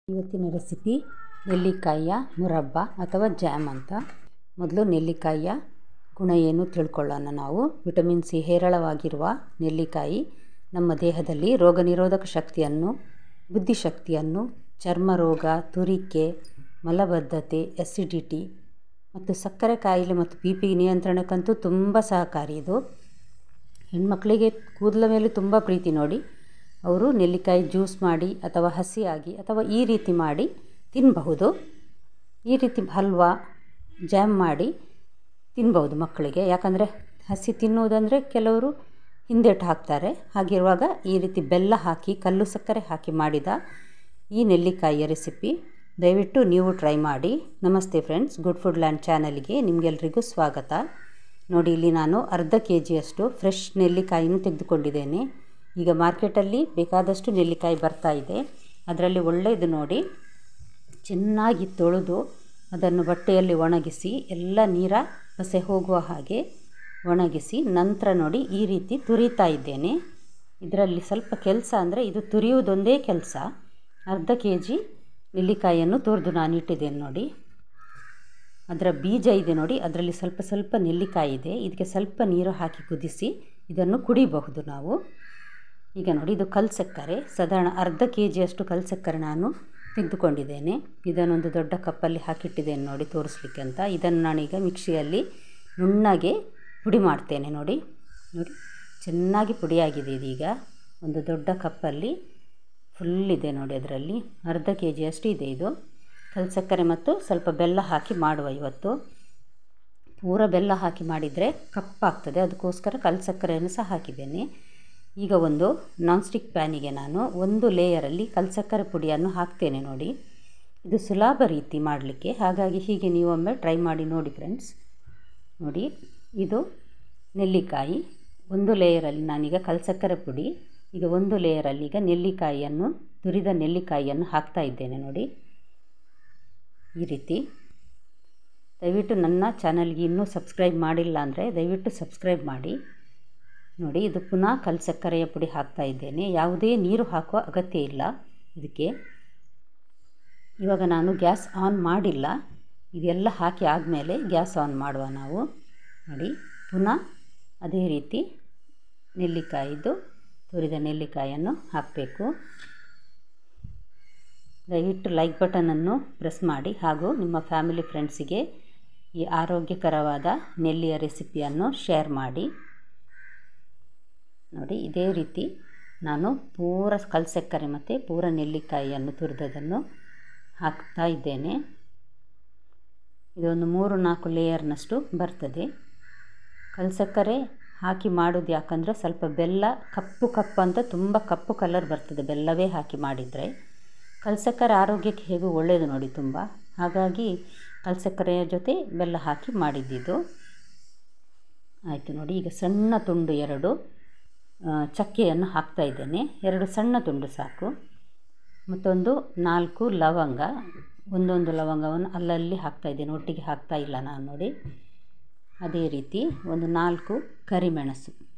ಇವತ್ತಿನ ರೆಸಿಪಿ ನೆಲ್ಲಿಕಾಯಿಯ ಮುರಬ್ಬ ಅಥವಾ ಜಾಮ್ ಅಂತ. ಮೊದಲು ನೆಲ್ಲಿಕಾಯಿಯ ಗುಣ ಏನು ತಿಳ್ಕೊಳ್ಳೋಣ ನಾವು. ವಿಟಮಿನ್ ಸಿ ಹೇರಳವಾಗಿರುವ ನೆಲ್ಲಿಕಾಯಿ ನಮ್ಮ ದೇಹದಲ್ಲಿ ರೋಗ ನಿರೋಧಕ ಶಕ್ತಿಯನ್ನು, ಬುದ್ಧಿಶಕ್ತಿಯನ್ನು, ಚರ್ಮ ರೋಗ, ತುರಿಕೆ, ಮಲಬದ್ಧತೆ, ಎಸಿಡಿಟಿ ಮತ್ತು ಸಕ್ಕರೆ ಕಾಯಿಲೆ ಮತ್ತು BP ನಿಯಂತ್ರಣಕ್ಕಂತೂ ತುಂಬ ಸಹಕಾರಿ ಇದು. ಹೆಣ್ಮಕ್ಳಿಗೆ ಕೂದಲ ಮೇಲೆ ತುಂಬ ಪ್ರೀತಿ ನೋಡಿ. ಅವರು ನೆಲ್ಲಿಕಾಯಿ ಜ್ಯೂಸ್ ಮಾಡಿ ಅಥವಾ ಹಸಿಯಾಗಿ ಅಥವಾ ಈ ರೀತಿ ಮಾಡಿ ತಿನ್ನಬಹುದು. ಈ ರೀತಿ ಹಲ್ವಾ ಜಾಮ್ ಮಾಡಿ ತಿನ್ಬಹುದು ಮಕ್ಕಳಿಗೆ. ಯಾಕಂದರೆ ಹಸಿ ತಿನ್ನುವುದಂದರೆ ಕೆಲವರು ಹಿಂದೇಟು ಹಾಕ್ತಾರೆ. ಹಾಗಿರುವಾಗ ಈ ರೀತಿ ಬೆಲ್ಲ ಹಾಕಿ, ಕಲ್ಲು ಸಕ್ಕರೆ ಹಾಕಿ ಮಾಡಿದ ಈ ನೆಲ್ಲಿಕಾಯಿಯ ರೆಸಿಪಿ ದಯವಿಟ್ಟು ನೀವು ಟ್ರೈ ಮಾಡಿ. ನಮಸ್ತೆ ಫ್ರೆಂಡ್ಸ್, ಗುಡ್ ಫುಡ್ ಲ್ಯಾಂಡ್ ಚಾನಲ್ಗೆ ನಿಮಗೆಲ್ರಿಗೂ ಸ್ವಾಗತ. ನೋಡಿ, ಇಲ್ಲಿ ನಾನು ಅರ್ಧ KGಯಷ್ಟು ಫ್ರೆಶ್ ನೆಲ್ಲಿಕಾಯಿನೂ ತೆಗೆದುಕೊಂಡಿದ್ದೇನೆ. ಈಗ ಮಾರ್ಕೆಟಲ್ಲಿ ಬೇಕಾದಷ್ಟು ನೆಲ್ಲಿಕಾಯಿ ಬರ್ತಾ ಇದೆ. ಅದರಲ್ಲಿ ಒಳ್ಳೆಯದು ನೋಡಿ, ಚೆನ್ನಾಗಿ ತೊಳೆದು ಅದನ್ನು ಬಟ್ಟೆಯಲ್ಲಿ ಒಣಗಿಸಿ ಎಲ್ಲ ನೀರ ಪಸೆ ಹೋಗುವ ಹಾಗೆ ಒಣಗಿಸಿ ನಂತರ ನೋಡಿ ಈ ರೀತಿ ತುರಿತಾ ಇದ್ದೇನೆ. ಇದರಲ್ಲಿ ಸ್ವಲ್ಪ ಕೆಲಸ ಅಂದರೆ ಇದು ತುರಿಯುವುದೊಂದೇ ಕೆಲಸ. ಅರ್ಧ KG ನೆಲ್ಲಿಕಾಯಿಯನ್ನು ತುರಿದು ನಾನು ಇಟ್ಟಿದ್ದೇನೆ ನೋಡಿ. ಅದರ ಬೀಜ ಇದೆ ನೋಡಿ, ಅದರಲ್ಲಿ ಸ್ವಲ್ಪ ಸ್ವಲ್ಪ ನೆಲ್ಲಿಕಾಯಿ ಇದೆ. ಇದಕ್ಕೆ ಸ್ವಲ್ಪ ನೀರು ಹಾಕಿ ಕುದಿಸಿ ಇದನ್ನು ಕುಡಿಬಹುದು ನಾವು. ಈಗ ನೋಡಿ, ಇದು ಕಲ್ಸಕ್ಕರೆ, ಸಾಧಾರಣ ಅರ್ಧ KGಯಷ್ಟು ಕಲ್ಸಕ್ಕರೆ ನಾನು ತೆಗೆದುಕೊಂಡಿದ್ದೇನೆ. ಇದನ್ನೊಂದು ದೊಡ್ಡ ಕಪ್ಪಲ್ಲಿ ಹಾಕಿಟ್ಟಿದ್ದೇನೆ ನೋಡಿ ತೋರಿಸ್ಲಿಕ್ಕೆ ಅಂತ. ಇದನ್ನು ನಾನೀಗ ಮಿಕ್ಸಿಯಲ್ಲಿ ನುಣ್ಣಗೆ ಪುಡಿ ಮಾಡ್ತೇನೆ. ನೋಡಿ ನೋಡಿ, ಚೆನ್ನಾಗಿ ಪುಡಿಯಾಗಿದೆ ಇದೀಗ. ಒಂದು ದೊಡ್ಡ ಕಪ್ಪಲ್ಲಿ ಫುಲ್ ಇದೆ ನೋಡಿ, ಅದರಲ್ಲಿ ಅರ್ಧ KGಯಷ್ಟು ಇದೆ ಇದು. ಕಲ್ಸಕ್ಕರೆ ಮತ್ತು ಸ್ವಲ್ಪ ಬೆಲ್ಲ ಹಾಕಿ ಮಾಡುವ ಇವತ್ತು. ಪೂರ ಬೆಲ್ಲ ಹಾಕಿ ಮಾಡಿದರೆ ಕಪ್ಪಾಗ್ತದೆ, ಅದಕ್ಕೋಸ್ಕರ ಕಲ್ಸಕ್ಕರೆಯನ್ನು ಸಹ ಹಾಕಿದ್ದೇನೆ. ಈಗ ಒಂದು ನಾನ್ ಸ್ಟಿಕ್ ಪ್ಯಾನಿಗೆ ನಾನು ಒಂದು ಲೇಯರಲ್ಲಿ ಕಲ್ಸಕ್ಕರೆ ಪುಡಿಯನ್ನು ಹಾಕ್ತೇನೆ ನೋಡಿ. ಇದು ಸುಲಭ ರೀತಿ ಮಾಡಲಿಕ್ಕೆ, ಹಾಗಾಗಿ ಹೀಗೆ ನೀವೊಮ್ಮೆ ಟ್ರೈ ಮಾಡಿ ನೋಡಿ ಫ್ರೆಂಡ್ಸ್. ನೋಡಿ, ಇದು ನೆಲ್ಲಿಕಾಯಿ ಒಂದು ಲೇಯರಲ್ಲಿ ನಾನೀಗ ಕಲ್ಸಕ್ಕರೆ ಪುಡಿ, ಈಗ ಒಂದು ಲೇಯರಲ್ಲಿ ಈಗ ನೆಲ್ಲಿಕಾಯಿಯನ್ನು, ತುರಿದ ನೆಲ್ಲಿಕಾಯಿಯನ್ನು ಹಾಕ್ತಾ ಇದ್ದೇನೆ ನೋಡಿ ಈ ರೀತಿ. ದಯವಿಟ್ಟು ನನ್ನ ಚಾನಲ್ಗೆ ಇನ್ನೂ ಸಬ್ಸ್ಕ್ರೈಬ್ ಮಾಡಿಲ್ಲ ಅಂದರೆ ದಯವಿಟ್ಟು ಸಬ್ಸ್ಕ್ರೈಬ್ ಮಾಡಿ. ನೋಡಿ, ಇದು ಪುನಃ ಕಲ್ಸಕ್ಕರೆಯ ಪುಡಿ ಹಾಕ್ತಾ ಇದ್ದೇನೆ. ಯಾವುದೇ ನೀರು ಹಾಕುವ ಅಗತ್ಯ ಇಲ್ಲ ಇದಕ್ಕೆ. ಇವಾಗ ನಾನು ಗ್ಯಾಸ್ ಆನ್ ಮಾಡಿಲ್ಲ, ಇದೆಲ್ಲ ಹಾಕಿ ಆದಮೇಲೆ ಗ್ಯಾಸ್ ಆನ್ ಮಾಡುವ ನಾವು. ನೋಡಿ, ಪುನಃ ಅದೇ ರೀತಿ ನೆಲ್ಲಿಕಾಯಿದು ತುರಿದ ನೆಲ್ಲಿಕಾಯಿಯನ್ನು ಹಾಕಬೇಕು. ದಯವಿಟ್ಟು ಲೈಕ್ ಬಟನನ್ನು ಪ್ರೆಸ್ ಮಾಡಿ ಹಾಗೂ ನಿಮ್ಮ ಫ್ಯಾಮಿಲಿ ಫ್ರೆಂಡ್ಸಿಗೆ ಈ ಆರೋಗ್ಯಕರವಾದ ನೆಲ್ಲಿಯ ರೆಸಿಪಿಯನ್ನು ಶೇರ್ ಮಾಡಿ. ನೋಡಿ, ಇದೇ ರೀತಿ ನಾನು ಪೂರ ಕಲ್ಸಕ್ಕರೆ ಮತ್ತು ಪೂರ ನೆಲ್ಲಿಕಾಯಿಯನ್ನು ತುರಿದದನ್ನು ಹಾಕ್ತಾ ಇದ್ದೇನೆ. ಇದೊಂದು 3-4 ಲೇಯರ್ನಷ್ಟು ಬರ್ತದೆ. ಕಲ್ಸಕ್ಕರೆ ಹಾಕಿ ಮಾಡೋದು ಯಾಕಂದರೆ ಸ್ವಲ್ಪ ಬೆಲ್ಲ ಕಪ್ಪು ಅಂತ ತುಂಬ ಕಪ್ಪು ಕಲರ್ ಬರ್ತದೆ ಬೆಲ್ಲವೇ ಹಾಕಿ ಮಾಡಿದರೆ. ಕಲ್ಸಕ್ಕರೆ ಆರೋಗ್ಯಕ್ಕೆ ಹೇಗೂ ಒಳ್ಳೆಯದು ನೋಡಿ ತುಂಬ, ಹಾಗಾಗಿ ಕಲ್ಸಕ್ಕರೆಯ ಜೊತೆ ಬೆಲ್ಲ ಹಾಕಿ ಮಾಡಿದ್ದಿದ್ದು. ಆಯಿತು ನೋಡಿ, ಈಗ ಸಣ್ಣ ತುಂಡು 2 ಚಕ್ಕೆಯನ್ನು ಹಾಕ್ತಾ ಇದ್ದೇನೆ. 2 ಸಣ್ಣ ತುಂಡು ಸಾಕು. ಮತ್ತೊಂದು 4 ಲವಂಗ, ಒಂದೊಂದು ಲವಂಗವನ್ನು ಅಲ್ಲಲ್ಲಿ ಹಾಕ್ತಾ ಇದ್ದೇನೆ, ಒಟ್ಟಿಗೆ ಹಾಕ್ತಾ ಇಲ್ಲ ನಾನು ನೋಡಿ. ಅದೇ ರೀತಿ ಒಂದು 4 ಕರಿಮೆಣಸು,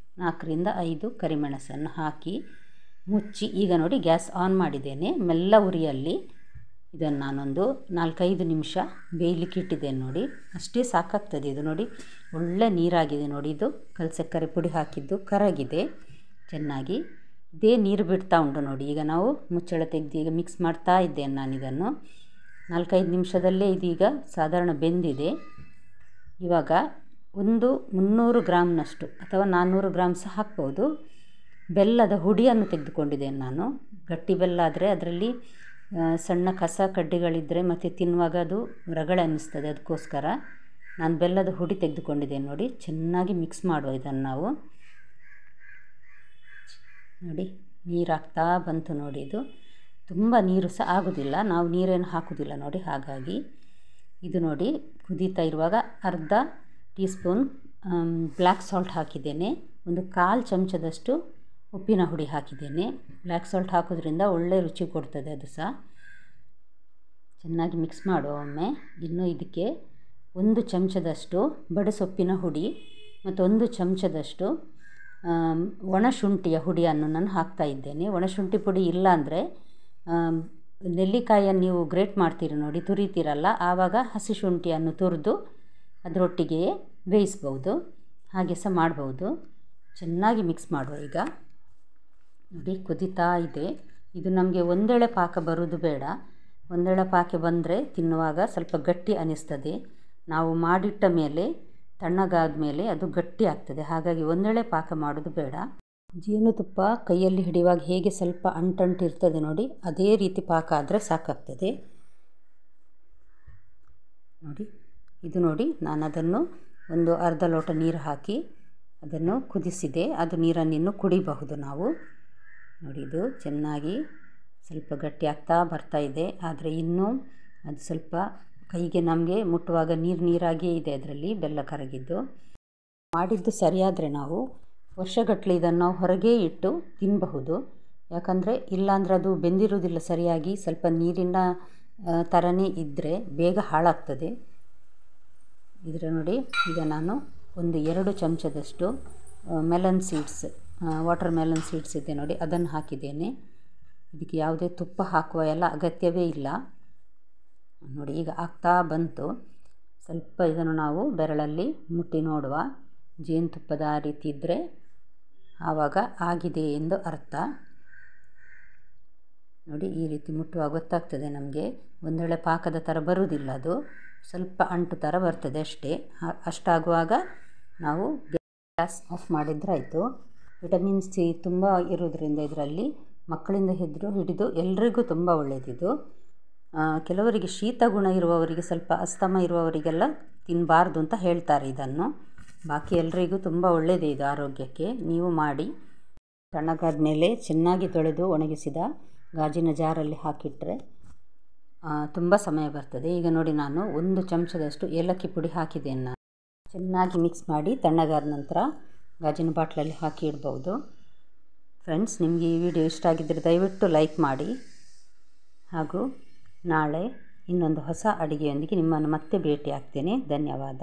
4-5 ಕರಿಮೆಣಸನ್ನು ಹಾಕಿ ಮುಚ್ಚಿ ಈಗ ನೋಡಿ ಗ್ಯಾಸ್ ಆನ್ ಮಾಡಿದ್ದೇನೆ. ಮೆಲ್ಲ ಉರಿಯಲ್ಲಿ ಇದನ್ನು ನಾನೊಂದು 4-5 ನಿಮಿಷ ಬೇಯಲಿಕ್ಕೆ ಇಟ್ಟಿದ್ದೇನೆ ನೋಡಿ. ಅಷ್ಟೇ ಸಾಕಾಗ್ತದೆ ಇದು. ನೋಡಿ, ಒಳ್ಳೆ ನೀರಾಗಿದೆ ನೋಡಿ. ಇದು ಕಲ್ಸಕ್ಕರೆ ಪುಡಿ ಹಾಕಿದ್ದು ಕರಗಿದೆ ಚೆನ್ನಾಗಿ, ಇದೇ ನೀರು ಬಿಡ್ತಾ ಉಂಟು ನೋಡಿ. ಈಗ ನಾವು ಮುಚ್ಚಳ ತೆಗೆದು ಈಗ ಮಿಕ್ಸ್ ಮಾಡ್ತಾ ಇದ್ದೇನೆ ನಾನು ಇದನ್ನು. 4-5 ನಿಮಿಷದಲ್ಲೇ ಇದೀಗ ಸಾಧಾರಣ ಬೆಂದಿದೆ. ಇವಾಗ ಒಂದು 300 ಗ್ರಾಮ್ನಷ್ಟು ಅಥವಾ 400 ಗ್ರಾಮ್ ಸಹ ಹಾಕ್ಬೋದು ಬೆಲ್ಲದ ಹುಡಿಯನ್ನು ತೆಗೆದುಕೊಂಡಿದ್ದೇನೆ ನಾನು. ಗಟ್ಟಿ ಬೆಲ್ಲ ಆದರೆ ಅದರಲ್ಲಿ ಸಣ್ಣ ಕಸ ಕಡ್ಡಿಗಳಿದ್ದರೆ ಮತ್ತು ತಿನ್ನುವಾಗ ಅದು ರಗಳೆ ಅನ್ನಿಸ್ತದೆ, ಅದಕ್ಕೋಸ್ಕರ ನಾನು ಬೆಲ್ಲದ ಹುಡಿ ತೆಗೆದುಕೊಂಡಿದ್ದೇನೆ ನೋಡಿ. ಚೆನ್ನಾಗಿ ಮಿಕ್ಸ್ ಮಾಡುವ ಇದನ್ನು ನಾವು. ನೋಡಿ, ನೀರಾಗ್ತಾ ಬಂತು ನೋಡಿ. ಇದು ತುಂಬ ನೀರು ಸಹ ಆಗೋದಿಲ್ಲ, ನಾವು ನೀರೇನು ಹಾಕೋದಿಲ್ಲ ನೋಡಿ. ಹಾಗಾಗಿ ಇದು ನೋಡಿ ಕುದೀತಾ ಇರುವಾಗ ಅರ್ಧ ಟೀ ಸ್ಪೂನ್ ಬ್ಲ್ಯಾಕ್ ಸಾಲ್ಟ್ ಹಾಕಿದ್ದೇನೆ. ಒಂದು 1/4 ಚಮಚದಷ್ಟು ಉಪ್ಪಿನ ಹುಡಿ ಹಾಕಿದ್ದೇನೆ. ಬ್ಲ್ಯಾಕ್ ಸಾಲ್ಟ್ ಹಾಕೋದ್ರಿಂದ ಒಳ್ಳೆ ರುಚಿ ಕೊಡ್ತದೆ ಅದು ಸಹ. ಚೆನ್ನಾಗಿ ಮಿಕ್ಸ್ ಮಾಡುವ ಒಮ್ಮೆ. ಇನ್ನು ಇದಕ್ಕೆ 1 ಚಮಚದಷ್ಟು ಬಡಸೊಪ್ಪಿನ ಹುಡಿ ಮತ್ತು 1 ಚಮಚದಷ್ಟು ಒಣಶುಂಠಿಯ ಹುಡಿಯನ್ನು ನಾನು ಹಾಕ್ತಾ ಇದ್ದೇನೆ. ಒಣಶುಂಠಿ ಪುಡಿ ಇಲ್ಲ ಅಂದರೆ ನೆಲ್ಲಿಕಾಯಿಯನ್ನು ನೀವು ಗ್ರೇಟ್ ಮಾಡ್ತೀರಿ ನೋಡಿ, ತುರಿತೀರಲ್ಲ, ಆವಾಗ ಹಸಿ ಶುಂಠಿಯನ್ನು ತುರಿದು ಅದರೊಟ್ಟಿಗೆ ಬೇಯಿಸ್ಬೋದು. ಹಾಗೆ ಸಹ ಮಾಡ್ಬೋದು. ಚೆನ್ನಾಗಿ ಮಿಕ್ಸ್ ಮಾಡುವ. ಈಗ ನೋಡಿ ಕುದೀತಾ ಇದೆ. ಇದು ನಮಗೆ ಒಂದೆಳೆ ಪಾಕ ಬರೋದು ಬೇಡ. ಒಂದೆಳೆ ಪಾಕ ಬಂದರೆ ತಿನ್ನುವಾಗ ಸ್ವಲ್ಪ ಗಟ್ಟಿ ಅನ್ನಿಸ್ತದೆ. ನಾವು ಮಾಡಿಟ್ಟ ಮೇಲೆ ತಣ್ಣಗಾದ ಮೇಲೆ ಅದು ಗಟ್ಟಿ ಆಗ್ತದೆ. ಹಾಗಾಗಿ ಒಂದೆಳೆ ಪಾಕ ಮಾಡೋದು ಬೇಡ. ಜೇನುತುಪ್ಪ ಕೈಯಲ್ಲಿ ಹಿಡಿಯುವಾಗ ಹೇಗೆ ಸ್ವಲ್ಪ ಅಂಟಂಟು ಇರ್ತದೆ ನೋಡಿ, ಅದೇ ರೀತಿ ಪಾಕ ಆದರೆ ಸಾಕಾಗ್ತದೆ. ನೋಡಿ ಇದು ನೋಡಿ, ನಾನು ಅದನ್ನು ಒಂದು ಅರ್ಧ ಲೋಟ ನೀರು ಹಾಕಿ ಅದನ್ನು ಕುದಿಸಿದೆ. ಅದು ನೀರನ್ನಿನ್ನು ಕುಡಿಬಹುದು ನಾವು. ನೋಡಿ ಇದು ಚೆನ್ನಾಗಿ ಸ್ವಲ್ಪ ಗಟ್ಟಿ ಆಗ್ತಾ ಬರ್ತಾ ಇದೆ. ಆದರೆ ಇನ್ನೂ ಅದು ಸ್ವಲ್ಪ ಕೈಗೆ ನಮಗೆ ಮುಟ್ಟುವಾಗ ನೀರಾಗಿಯೇ ಇದೆ. ಅದರಲ್ಲಿ ಬೆಲ್ಲ ಕರಗಿದ್ದು. ಮಾಡಿದ್ದು ಸರಿಯಾದರೆ ನಾವು ವರ್ಷಗಟ್ಟಲೆ ಇದನ್ನು ನಾವು ಹೊರಗೇ ಇಟ್ಟು ತಿನ್ನಬಹುದು. ಯಾಕಂದರೆ ಇಲ್ಲಾಂದರೆ ಅದು ಬೆಂದಿರುವುದಿಲ್ಲ ಸರಿಯಾಗಿ. ಸ್ವಲ್ಪ ನೀರಿನ ಥರನೇ ಇದ್ದರೆ ಬೇಗ ಹಾಳಾಗ್ತದೆ. ಇದರ ನೋಡಿ, ಈಗ ನಾನು ಒಂದು 2 ಚಮಚದಷ್ಟು melon seeds, water melon seeds ಇದೆ ನೋಡಿ, ಅದನ್ನು ಹಾಕಿದ್ದೇನೆ. ಇದಕ್ಕೆ ಯಾವುದೇ ತುಪ್ಪ ಹಾಕುವ ಎಲ್ಲ ಅಗತ್ಯವೇ ಇಲ್ಲ. ನೋಡಿ ಈಗ ಆಗ್ತಾ ಬಂತು. ಸ್ವಲ್ಪ ಇದನ್ನು ನಾವು ಬೆರಳಲ್ಲಿ ಮುಟ್ಟಿ ನೋಡುವ. ಜೇನುತುಪ್ಪದ ಆ ರೀತಿ ಇದ್ದರೆ ಆವಾಗ ಆಗಿದೆ ಎಂದು ಅರ್ಥ. ನೋಡಿ ಈ ರೀತಿ ಮುಟ್ಟುವಾಗ ಗೊತ್ತಾಗ್ತದೆ ನಮಗೆ. ಒಂದೆಳೆ ಪಾಕದ ಥರ ಬರುವುದಿಲ್ಲ, ಅದು ಸ್ವಲ್ಪ ಅಂಟು ಥರ ಬರ್ತದೆ ಅಷ್ಟೇ. ಅಷ್ಟಾಗುವಾಗ ನಾವು ಗ್ಯಾಸ್ ಆಫ್ ಮಾಡಿದ್ರಾಯಿತು. ವಿಟಮಿನ್ ಸಿ ತುಂಬ ಇರೋದ್ರಿಂದ ಇದರಲ್ಲಿ ಮಕ್ಕಳಿಂದ ಹಿಡಿದು ಎಲ್ರಿಗೂ ತುಂಬ ಒಳ್ಳೆಯದಿದು. ಕೆಲವರಿಗೆ ಶೀತ ಗುಣ ಇರುವವರಿಗೆ, ಸ್ವಲ್ಪ ಅಸ್ತಮ ಇರುವವರಿಗೆಲ್ಲ ತಿನ್ನಬಾರ್ದು ಅಂತ ಹೇಳ್ತಾರೆ ಇದನ್ನು. ಬಾಕಿ ಎಲ್ರಿಗೂ ತುಂಬ ಒಳ್ಳೆಯದೇ ಇದು ಆರೋಗ್ಯಕ್ಕೆ. ನೀವು ಮಾಡಿ. ತಣ್ಣಗಾದ ಮೇಲೆ ಚೆನ್ನಾಗಿ ತೊಳೆದು ಒಣಗಿಸಿದ ಗಾಜಿನ ಜಾರಲ್ಲಿ ಹಾಕಿಟ್ರೆ ತುಂಬ ಸಮಯ ಬರ್ತದೆ. ಈಗ ನೋಡಿ, ನಾನು 1 ಚಮಚದಷ್ಟು ಏಲಕ್ಕಿ ಪುಡಿ ಹಾಕಿದ್ದೇನೆ. ನಾನು ಚೆನ್ನಾಗಿ ಮಿಕ್ಸ್ ಮಾಡಿ ತಣ್ಣಗಾದ ನಂತರ ಗಾಜಿನ ಬಾಟ್ಲಲ್ಲಿ ಹಾಕಿ ಇಡ್ಬೋದು. ಫ್ರೆಂಡ್ಸ್, ನಿಮಗೆ ಈ ವಿಡಿಯೋ ಇಷ್ಟ ಆಗಿದ್ದರೆ ದಯವಿಟ್ಟು ಲೈಕ್ ಮಾಡಿ. ಹಾಗೂ ನಾಳೆ ಇನ್ನೊಂದು ಹೊಸ ಅಡುಗೆಯೊಂದಿಗೆ ನಿಮ್ಮನ್ನು ಮತ್ತೆ ಭೇಟಿ ಆಗ್ತೇನೆ. ಧನ್ಯವಾದ.